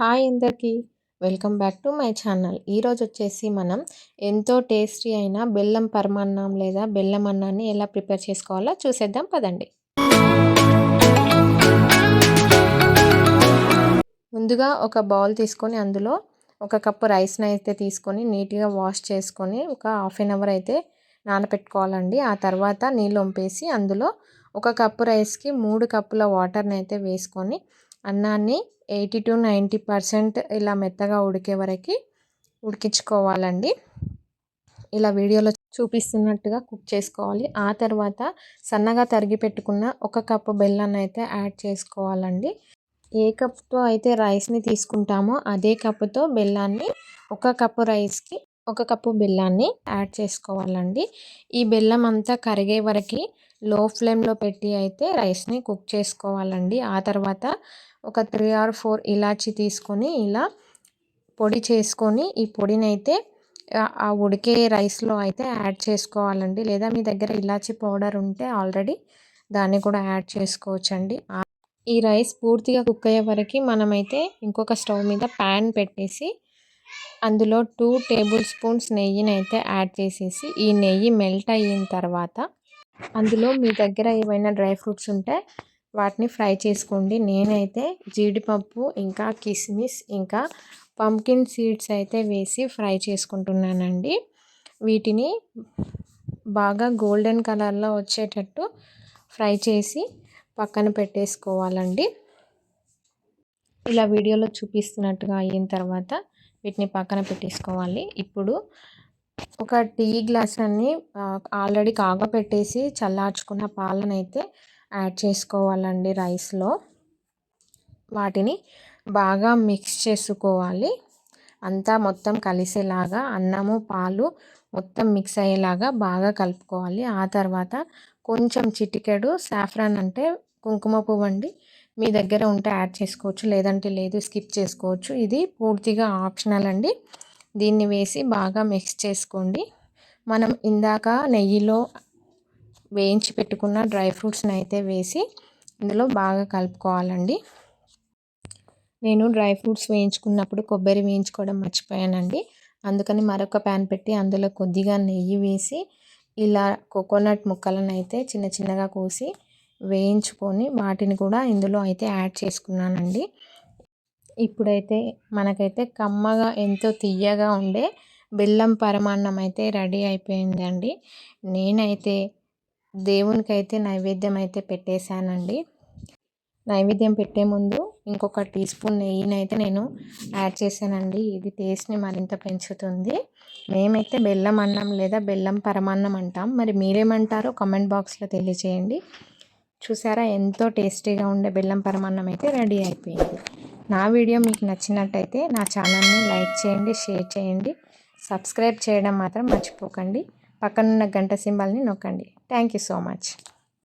Hi అందరికీ welcome back to my channel. ఈరోజు వచ్చేసి మనం ఎంతో టేస్టీ అయిన బెల్లం పరమాన్నం లేదా బెల్లం అన్నాన్ని ఎలా ప్రిపేర్ చేసుకోవాలో చూసేద్దాం పదండి. ముందుగా ఒక బౌల్ తీసుకొని అందులో ఒక కప్పు రైస్ని అయితే తీసుకొని నీట్గా వాష్ చేసుకొని ఒక హాఫ్ అన్ అవర్ అయితే నానబెట్టుకోవాలండి. ఆ తర్వాత నీళ్ళు వంపేసి అందులో ఒక కప్పు రైస్కి 3 కప్పుల వాటర్ని అయితే వేసుకొని అన్నాన్ని 80 to 90% ఇలా మెత్తగా ఉడికే వరకు ఉడికించుకోవాలండి. ఇలా వీడియోలో చూపిస్తున్నట్టుగా కుక్ చేసుకోవాలి. ఆ తర్వాత సన్నగా తరిగి పెట్టుకున్న ఒక కప్పు బెల్లాన్ని అయితే యాడ్ చేసుకోవాలండి. ఏ కప్తో అయితే రైస్ని తీసుకుంటామో అదే కప్పుతో బెల్లాన్ని ఒక కప్పు రైస్కి ఒక కప్పు బెల్లాన్ని యాడ్ చేసుకోవాలండి. ఈ బెల్లం అంతా కరిగే వరకు లో ఫ్లేమ్లో పెట్టి అయితే రైస్ని కుక్ చేసుకోవాలండి. ఆ తర్వాత ఒక 3 or 4 ఇలాచి తీసుకొని ఇలా పొడి చేసుకొని ఈ పొడిని అయితే ఆ ఉడికే రైస్లో అయితే యాడ్ చేసుకోవాలండి. లేదా మీ దగ్గర ఇలాచి పౌడర్ ఉంటే ఆల్రెడీ దాన్ని కూడా యాడ్ చేసుకోవచ్చండి. ఈ రైస్ పూర్తిగా కుక్ అయ్యే వరకు మనమైతే ఇంకొక స్టవ్ మీద ప్యాన్ పెట్టేసి అందులో 2 టేబుల్ స్పూన్స్ నెయ్యిని అయితే యాడ్ చేసేసి ఈ నెయ్యి మెల్ట్ అయిన తర్వాత అందులో మీ దగ్గర ఏమైనా డ్రై ఫ్రూట్స్ ఉంటే వాటిని ఫ్రై చేసుకోండి. నేనైతే జీడిపప్పు ఇంకా కిస్మిస్ ఇంకా పంకిన్ సీడ్స్ అయితే వేసి ఫ్రై చేసుకుంటున్నానండి. వీటిని బాగా గోల్డెన్ కలర్లో వచ్చేటట్టు ఫ్రై చేసి పక్కన పెట్టేసుకోవాలండి. ఇలా వీడియోలో చూపిస్తున్నట్టుగా అయిన తర్వాత వీటిని పక్కన పెట్టేసుకోవాలి. ఇప్పుడు ఒక టీ గ్లాస్ అన్ని ఆల్రెడీ కాగపెట్టేసి చల్లార్చుకున్న పాలను అయితే యాడ్ చేసుకోవాలండి రైస్లో. వాటిని బాగా మిక్స్ చేసుకోవాలి. అంతా మొత్తం కలిసేలాగా అన్నము పాలు మొత్తం మిక్స్ అయ్యేలాగా బాగా కలుపుకోవాలి. ఆ తర్వాత కొంచెం చిటికెడు సాఫ్రాన్ అంటే కుంకుమ పువ్వు అండి, మీ దగ్గర ఉంటే యాడ్ చేసుకోవచ్చు, లేదంటే లేదు, స్కిప్ చేసుకోవచ్చు. ఇది పూర్తిగా ఆప్షనల్ అండి. దీన్ని వేసి బాగా మిక్స్ చేసుకోండి. మనం ఇందాక నెయ్యిలో వేయించి పెట్టుకున్న డ్రై ఫ్రూట్స్ని అయితే వేసి ఇందులో బాగా కలుపుకోవాలండి. నేను డ్రై ఫ్రూట్స్ వేయించుకున్నప్పుడు కొబ్బరి వేయించుకోవడం మర్చిపోయానండి. అందుకని మరొక ప్యాన్ పెట్టి అందులో కొద్దిగా నెయ్యి వేసి ఇలా కోకోనట్ ముక్కలను అయితే చిన్న చిన్నగా కోసి వేయించుకొని వాటిని కూడా ఇందులో అయితే యాడ్ చేసుకున్నానండి. ఇప్పుడైతే మనకైతే కమ్మగా ఎంతో తియ్యగా ఉండే బెల్లం పరమాన్నం అయితే రెడీ అయిపోయిందండి. నేనైతే దేవునికైతే నైవేద్యం అయితే పెట్టేశానండి. నైవేద్యం పెట్టే ముందు ఇంకొక టీ స్పూన్ నెయ్యిని అయితే నేను యాడ్ చేశానండి. ఇది టేస్ట్ని మరింత పెంచుతుంది. మేమైతే బెల్లం అన్నం లేదా బెల్లం పరమాన్నం అంటాం. మరి మీరేమంటారో కామెంట్ బాక్స్లో తెలియచేయండి. చూసారా, ఎంతో టేస్టీగా ఉండే బెల్లం పరమాన్నం అయితే రెడీ అయిపోయింది. నా వీడియో మీకు నచ్చినట్టయితే నా ఛానల్ని లైక్ చేయండి, షేర్ చేయండి, సబ్స్క్రైబ్ చేయడం మాత్రం మర్చిపోకండి. పక్కనున్న గంట సింబల్ని నొక్కండి. Thank you so much.